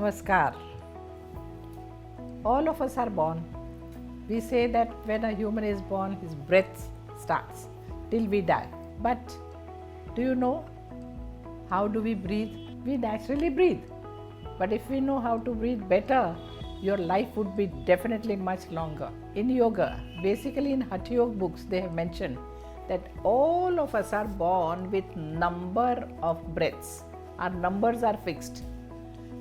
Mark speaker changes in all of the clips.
Speaker 1: Namaskar. All of us are born. We say that when a human is born, his breath starts till we die. But do you know how do we breathe? We naturally breathe. But if we know how to breathe better, your life would be definitely much longer. In yoga, basically in Hatha Yoga books, they have mentioned that all of us are born with number of breaths. Our numbers are fixed.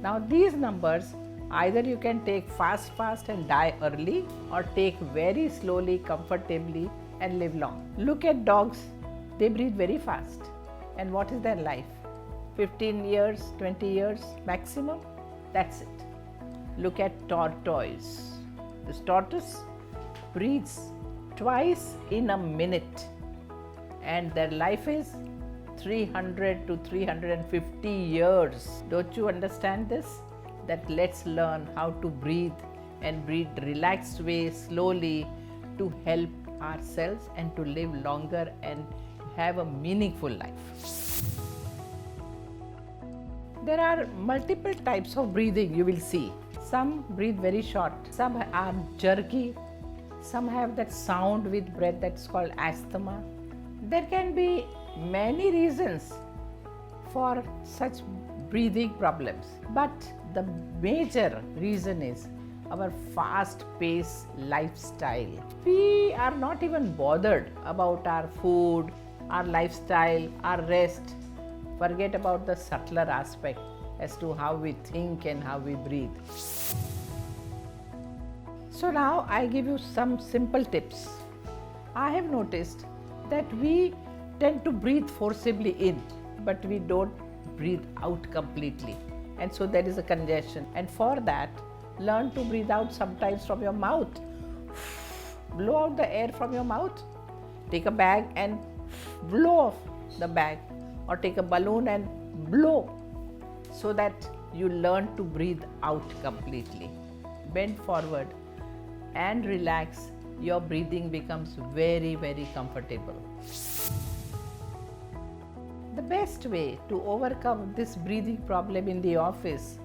Speaker 1: Now these numbers, either you can take fast and die early, or take very slowly, comfortably and live long. Look at dogs, they breathe very fast. And what is their life? 15 years, 20 years maximum? That's it. Look at tortoise. This tortoise breathes twice in a minute and their life is 300 to 350 years. Don't you understand this? That let's learn how to breathe and breathe relaxed way, slowly, to help ourselves and to live longer and have a meaningful life. There are multiple types of breathing you will see. Some breathe very short, some are jerky, some have that sound with breath that's called asthma. There can be many reasons for such breathing problems, but the major reason is our fast-paced lifestyle. We are not even bothered about our food, our lifestyle, our rest. Forget about the subtler aspect as to how we think and how we breathe. So now I give you some simple tips. I have noticed that we tend to breathe forcibly in, but we don't breathe out completely. And so there is a congestion. And for that, learn to breathe out sometimes from your mouth. Blow out the air from your mouth. Take a bag and blow off the bag. Or take a balloon and blow, so that you learn to breathe out completely. Bend forward and relax. Your breathing becomes very, very comfortable. The best way to overcome this breathing problem in the office,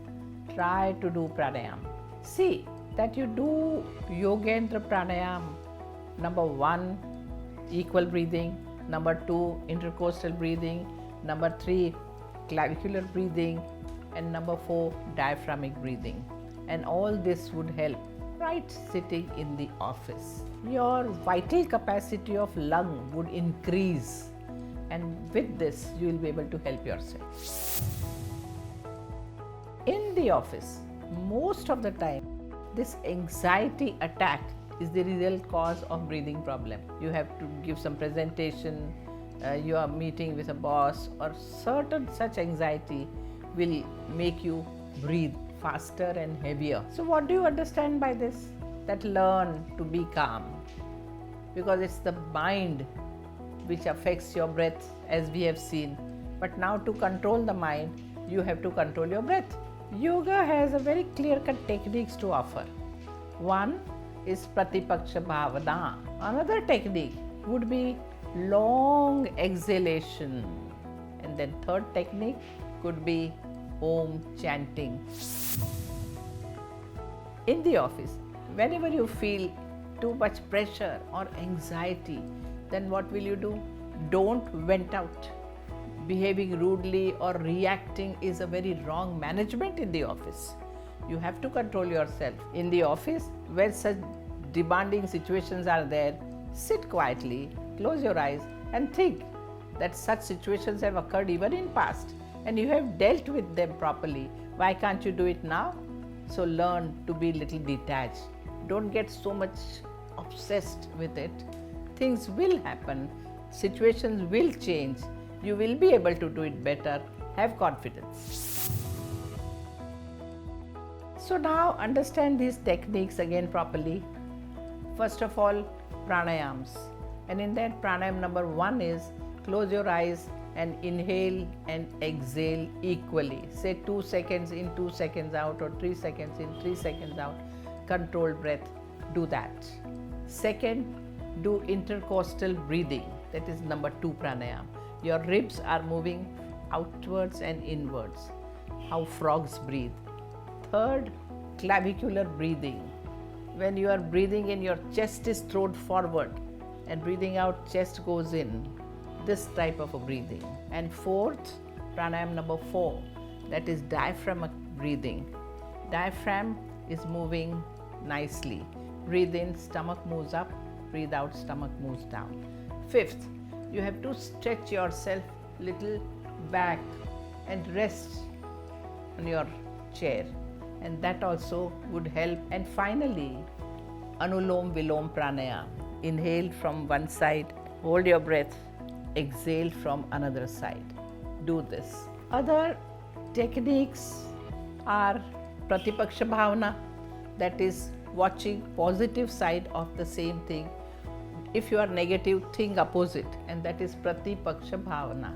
Speaker 1: try to do pranayam. See that you do Yogendra pranayam. Number 1, equal breathing. Number 2, intercostal breathing. Number 3, clavicular breathing. And number 4, diaphragmatic breathing. And all this would help right sitting in the office. Your vital capacity of lung would increase, and with this you will be able to help yourself. In the office, most of the time, this anxiety attack is the real cause of breathing problem. You have to give some presentation, you are meeting with a boss, or certain such anxiety will make you breathe faster and heavier. So what do you understand by this? That learn to be calm, because it's the mind which affects your breath, as we have seen. But now to control the mind, you have to control your breath. Yoga has a very clear-cut techniques to offer. One is Pratipaksha Bhavana. Another technique would be long exhalation. And then third technique could be Om chanting. In the office, whenever you feel too much pressure or anxiety, then what will you do? Don't vent out. Behaving rudely or reacting is a very wrong management in the office. You have to control yourself. In the office, where such demanding situations are there, sit quietly, close your eyes and think that such situations have occurred even in past and you have dealt with them properly. Why can't you do it now? So learn to be little detached. Don't get so much obsessed with it. Things will happen, situations will change. You will be able to do it better. Have confidence. So now understand these techniques again properly. First of all, pranayams. And in that pranayam number 1 is close your eyes and inhale and exhale equally. Say 2 seconds in, 2 seconds out, or 3 seconds in, 3 seconds out. Controlled breath. Do that. Second, do intercostal breathing. That is number 2 pranayam. Your ribs are moving outwards and inwards. How frogs breathe. third, clavicular breathing. When you are breathing in, your chest is thrown forward and breathing out, chest goes in. This type of a breathing. And fourth, pranayama number 4, that is diaphragmatic breathing. Diaphragm is moving nicely. Breathe in, stomach moves up. Breathe out, stomach moves down. Fifth, you have to stretch yourself little back and rest on your chair, and that also would help. And finally, Anulom Vilom Pranayama. Inhale from one side, hold your breath, exhale from another side. Do this. Other techniques are Pratipaksha Bhavana, that is watching positive side of the same thing. If you are negative, think opposite, and that is Pratipaksha Bhavana.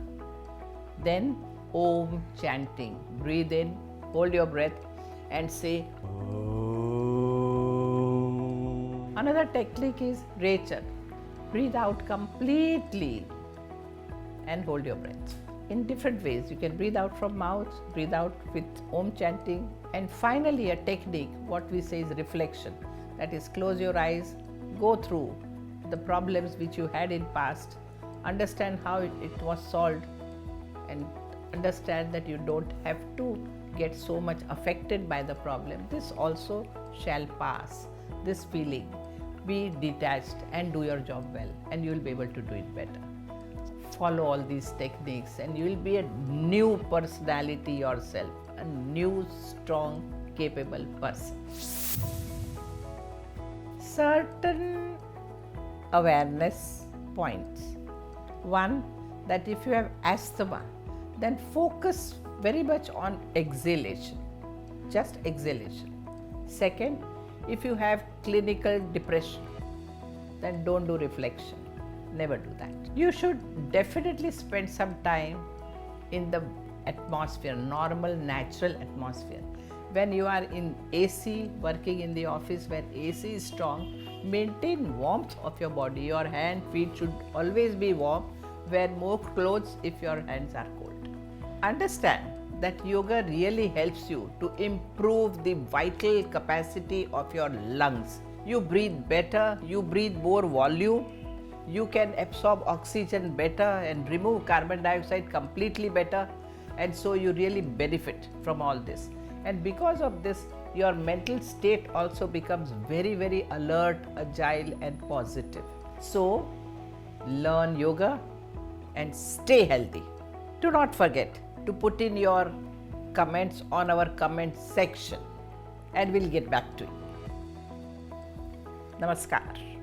Speaker 1: Then Om chanting. Breathe in, hold your breath and say Om. Another technique is Rechar. Breathe out completely and hold your breath. In different ways, you can breathe out from mouth, breathe out with Om chanting. And finally, a technique, what we say is reflection. That is, close your eyes, go through the problems which you had in past, understand how it was solved, and understand that you don't have to get so much affected by the problem. This also shall pass. This feeling, be detached and do your job well, and you will be able to do it better. Follow all these techniques and you will be a new personality yourself, a new, strong, capable person. Certain awareness points. One, that if you have asthma, then focus very much on exhalation, just exhalation. Second, if you have clinical depression, then don't do reflection, never do that. You should definitely spend some time in the atmosphere, normal, natural atmosphere. When you are in AC, working in the office where AC is strong, maintain warmth of your body. Your hand, feet should always be warm. Wear more clothes if your hands are cold. Understand that yoga really helps you to improve the vital capacity of your lungs. You breathe better, you breathe more volume, you can absorb oxygen better and remove carbon dioxide completely better, and so you really benefit from all this. And because of this, your mental state also becomes very, very alert, agile and positive. So, learn yoga and stay healthy. Do not forget to put in your comments on our comment section and we'll get back to you. Namaskar.